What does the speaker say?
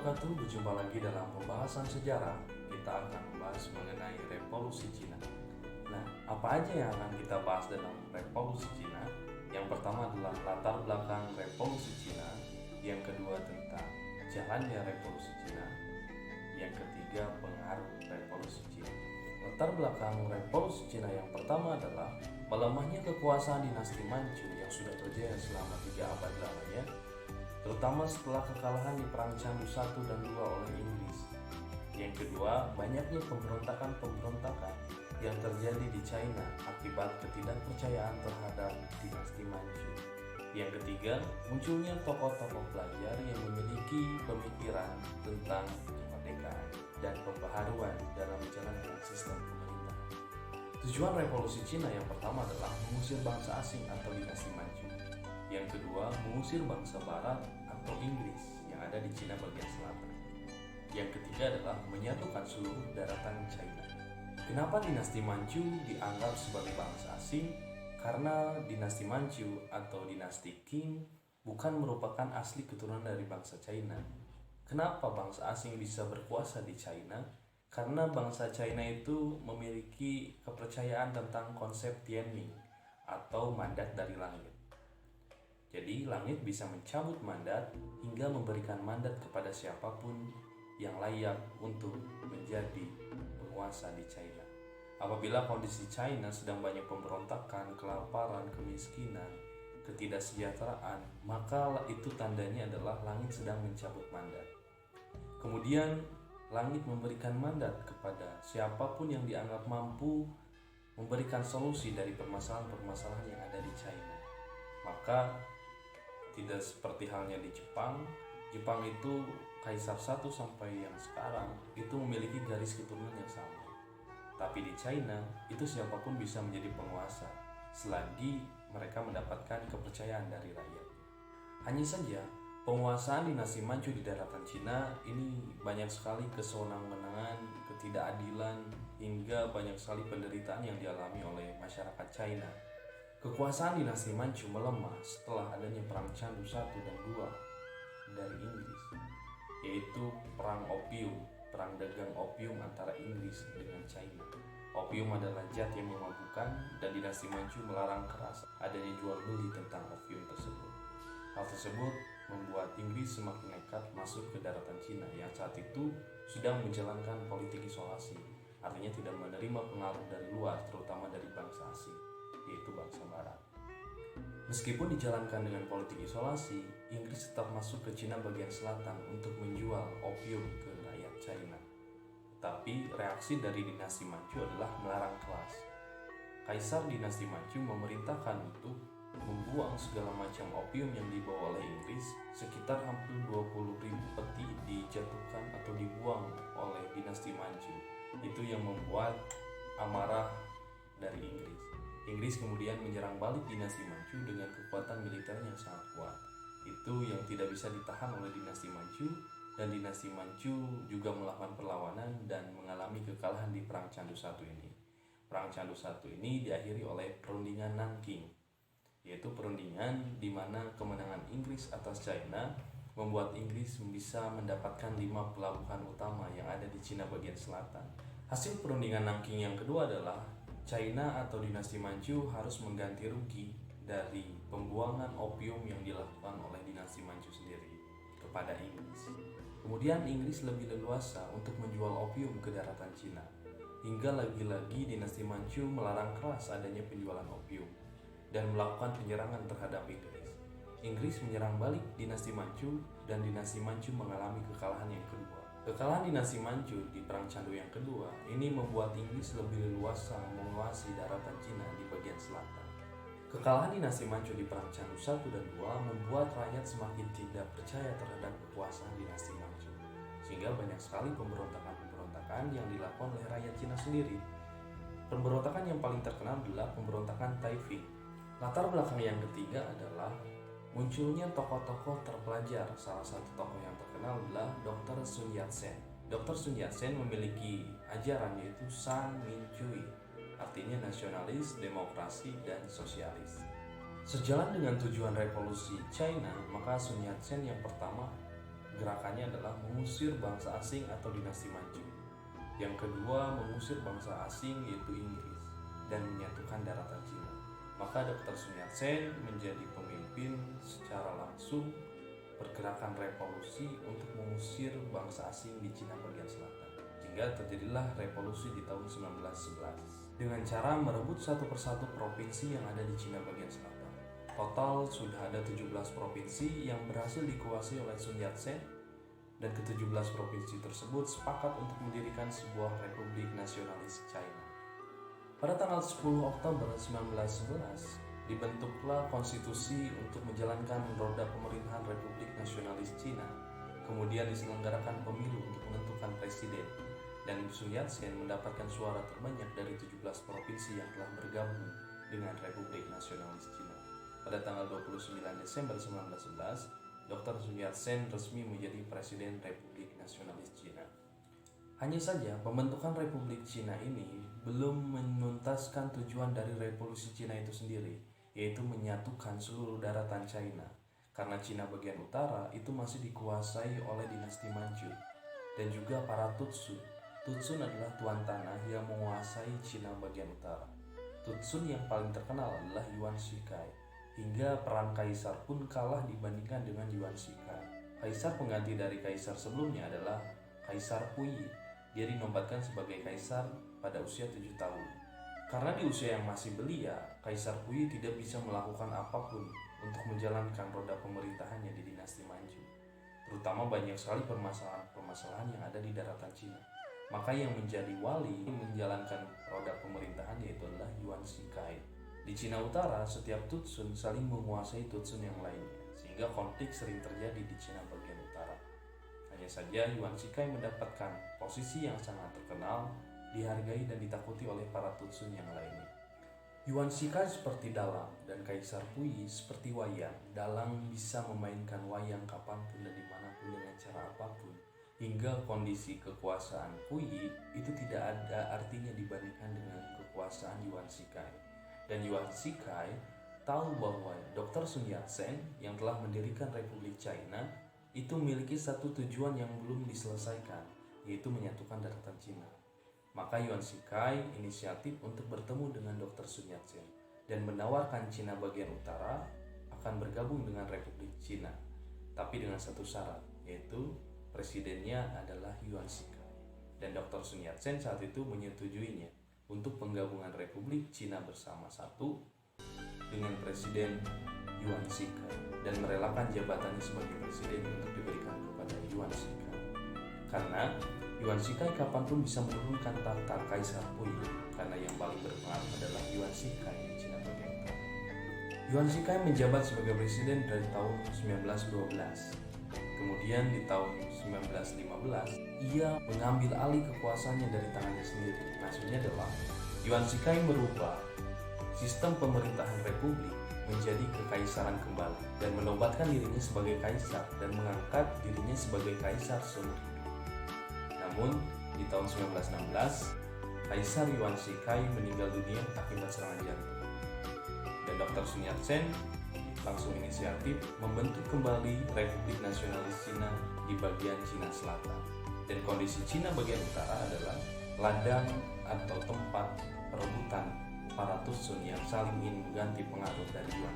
wabarakatuh. Berjumpa lagi dalam pembahasan sejarah. Kita akan membahas mengenai revolusi Cina. Nah, apa aja yang akan kita bahas dalam revolusi Cina? Yang pertama adalah latar belakang revolusi Cina. Yang kedua tentang jalannya revolusi Cina. Yang ketiga pengaruh revolusi Cina. Latar belakang revolusi Cina yang pertama adalah melemahnya kekuasaan dinasti Manchu yang sudah terjadi selama 3 abad lamanya, terutama setelah kekalahan di Perang Candu I dan II oleh Inggris. Yang kedua, banyaknya pemberontakan yang terjadi di China akibat ketidakpercayaan terhadap dinasti Manchu. Yang ketiga, munculnya tokoh-tokoh pelajar yang memiliki pemikiran tentang kemerdekaan dan pembaharuan dalam menjalankan sistem pemerintahan. Tujuan revolusi Cina yang pertama adalah mengusir bangsa asing atau dinasti Manchu. Yang kedua, mengusir bangsa Barat atau Inggris yang ada di Cina bagian selatan. Yang ketiga adalah menyatukan seluruh daratan China. Kenapa dinasti Manchu dianggap sebagai bangsa asing? Karena dinasti Manchu atau dinasti Qing bukan merupakan asli keturunan dari bangsa China. Kenapa bangsa asing bisa berkuasa di China? Karena bangsa China itu memiliki kepercayaan tentang konsep Tianming atau mandat dari langit. Jadi langit bisa mencabut mandat hingga memberikan mandat kepada siapapun yang layak untuk menjadi penguasa di China. Apabila kondisi China sedang banyak pemberontakan, kelaparan, kemiskinan, ketidaksejahteraan, maka itu tandanya adalah langit sedang mencabut mandat. Kemudian langit memberikan mandat kepada siapapun yang dianggap mampu memberikan solusi dari permasalahan-permasalahan yang ada di China. Maka tidak seperti halnya di Jepang. Jepang itu Kaisar 1 sampai yang sekarang itu memiliki garis keturunan yang sama. Tapi di China itu siapapun bisa menjadi penguasa selagi mereka mendapatkan kepercayaan dari rakyat. Hanya saja penguasaan dinasti Manchu di daratan Cina ini banyak sekali kesewenang-wenangan, ketidakadilan, hingga banyak sekali penderitaan yang dialami oleh masyarakat China. Kekuasaan dinasti Manchu melemah setelah adanya Perang Candu I dan II dari Inggris, yaitu Perang Opium, perang dagang opium antara Inggris dengan China. Opium adalah zat yang memabukkan dan dinasti Manchu melarang keras adanya jual beli tentang opium tersebut. Hal tersebut membuat Inggris semakin nekat masuk ke daratan Cina yang saat itu sedang menjalankan politik isolasi, artinya tidak menerima pengaruh dari luar, terutama dari bangsa asing, yaitu bangsa Barat. Meskipun dijalankan dengan politik isolasi, Inggris tetap masuk ke Cina bagian selatan untuk menjual opium ke rakyat China. Tapi reaksi dari dinasti Manchu adalah melarang keras. Kaisar dinasti Manchu memerintahkan untuk membuang segala macam opium yang dibawa oleh Inggris. Sekitar hampir 20.000 peti dijatuhkan atau dibuang oleh dinasti Manchu. Itu yang membuat amarah dari Inggris. Inggris kemudian menyerang balik dinasti Manchu dengan kekuatan militer yang sangat kuat. Itu yang tidak bisa ditahan oleh dinasti Manchu, dan dinasti Manchu juga melakukan perlawanan dan mengalami kekalahan di Perang Candu I ini. Perang Candu I ini diakhiri oleh perundingan Nanking, yaitu perundingan di mana kemenangan Inggris atas China membuat Inggris bisa mendapatkan 5 pelabuhan utama yang ada di Cina bagian selatan. Hasil perundingan Nanking yang kedua adalah China atau dinasti Manchu harus mengganti rugi dari pembuangan opium yang dilakukan oleh dinasti Manchu sendiri kepada Inggris. Kemudian Inggris lebih leluasa untuk menjual opium ke daratan Cina, hingga lagi-lagi dinasti Manchu melarang keras adanya penjualan opium dan melakukan penyerangan terhadap Inggris. Inggris menyerang balik dinasti Manchu dan dinasti Manchu mengalami kekalahan yang kedua. Kekalahan dinasti Manchu di Perang Candu yang kedua ini membuat Inggris lebih leluasa menguasai daratan Cina di bagian selatan. Kekalahan dinasti Manchu di Perang Candu I dan II membuat rakyat semakin tidak percaya terhadap kekuasaan dinasti Manchu, sehingga banyak sekali pemberontakan-pemberontakan yang dilakukan oleh rakyat Cina sendiri. Pemberontakan yang paling terkenal adalah pemberontakan Taiping. Latar belakang yang ketiga adalah munculnya tokoh-tokoh terpelajar. Salah satu tokoh yang terkenal adalah Dr. Sun Yat-sen. Dr. Sun Yat-sen memiliki ajaran yaitu San Min Cui, artinya nasionalis, demokrasi, dan sosialis. Sejalan dengan tujuan revolusi China, maka Sun Yat-sen yang pertama gerakannya adalah mengusir bangsa asing atau dinasti Manchu. Yang kedua, mengusir bangsa asing yaitu Inggris dan menyatukan daratan Cina. Maka Dr. Sun Yat-sen menjadi pemimpin secara langsung pergerakan revolusi untuk mengusir bangsa asing di Cina bagian selatan. Hingga terjadilah revolusi di tahun 1911 dengan cara merebut satu persatu provinsi yang ada di Cina bagian selatan. Total sudah ada 17 provinsi yang berhasil dikuasai oleh Sun Yat-sen, dan ke-17 provinsi tersebut sepakat untuk mendirikan sebuah Republik Nasionalis China. Pada tanggal 10 Oktober 1911, dibentuklah konstitusi untuk menjalankan roda pemerintahan Republik Nasionalis Cina. Kemudian diselenggarakan pemilu untuk menentukan presiden, dan Sun Yat-sen mendapatkan suara terbanyak dari 17 provinsi yang telah bergabung dengan Republik Nasionalis Cina. Pada tanggal 29 Desember 1911, Dr. Sun Yat-sen resmi menjadi Presiden Republik Nasionalis Cina. Hanya saja pembentukan Republik Cina ini belum menuntaskan tujuan dari revolusi Cina itu sendiri, yaitu menyatukan seluruh daratan China. Karena Cina bagian utara itu masih dikuasai oleh dinasti Manchu dan juga para Tutsun. Tutsun adalah tuan tanah yang menguasai Cina bagian utara. Tutsun yang paling terkenal adalah Yuan Shikai. Hingga perang kaisar pun kalah dibandingkan dengan Yuan Shikai. Kaisar pengganti dari kaisar sebelumnya adalah Kaisar Puyi. Dia dinobatkan sebagai kaisar pada usia 7 tahun. Karena di usia yang masih belia, Kaisar Puyi tidak bisa melakukan apapun untuk menjalankan roda pemerintahannya di dinasti Manchu. Terutama banyak sekali permasalahan-permasalahan yang ada di daratan Cina. Maka yang menjadi wali menjalankan roda pemerintahan yaitu adalah Yuan Shikai. Di Cina Utara, setiap Tutsun saling menguasai Tutsun yang lainnya, sehingga konflik sering terjadi di Cina bagian utara. Hanya saja Yuan Shikai mendapatkan posisi yang sangat terkenal, dihargai dan ditakuti oleh para Tutsun yang lainnya. Yuan Shikai seperti dalang dan Kaisar Puyi seperti wayang. Dalang bisa memainkan wayang kapanpun dan dimanapun dengan cara apapun, hingga kondisi kekuasaan Puyi itu tidak ada artinya dibandingkan dengan kekuasaan Yuan Shikai. Dan Yuan Shikai tahu bahwa Dr. Sun Yat-sen yang telah mendirikan Republik China itu memiliki satu tujuan yang belum diselesaikan, yaitu menyatukan daratan Cina. Maka Yuan Shikai inisiatif untuk bertemu dengan Dr. Sun Yat-sen dan menawarkan Cina bagian utara akan bergabung dengan Republik Cina, tapi dengan satu syarat, yaitu presidennya adalah Yuan Shikai. Dan Dr. Sun Yat-sen saat itu menyetujuinya untuk penggabungan Republik Cina bersama satu dengan Presiden Yuan Shikai dan merelakan jabatannya sebagai presiden untuk diberikan kepada Yuan Shikai. Karena Yuan Shikai kapanpun bisa menurunkan tahta Kaisar Puyi, karena yang paling berpengaruh adalah Yuan Shikai di Cina bagian utara. Yuan Shikai menjabat sebagai presiden dari tahun 1912. Kemudian di tahun 1915, ia mengambil alih kekuasaannya dari tangannya sendiri. Maksudnya adalah Yuan Shikai merubah sistem pemerintahan republik menjadi kekaisaran kembali dan menobatkan dirinya sebagai kaisar dan mengangkat dirinya sebagai kaisar seumur hidup. Namun di tahun 1916, Kaisar Yuan Shikai meninggal dunia akibat serangan jantung. Dan Dr. Sun Yat-sen langsung inisiatif membentuk kembali Republik Nasionalis Cina di bagian Cina Selatan. Dan kondisi Cina bagian utara adalah ladang atau tempat perebutan para Tutsun yang saling ingin mengganti pengaruh dari Yuan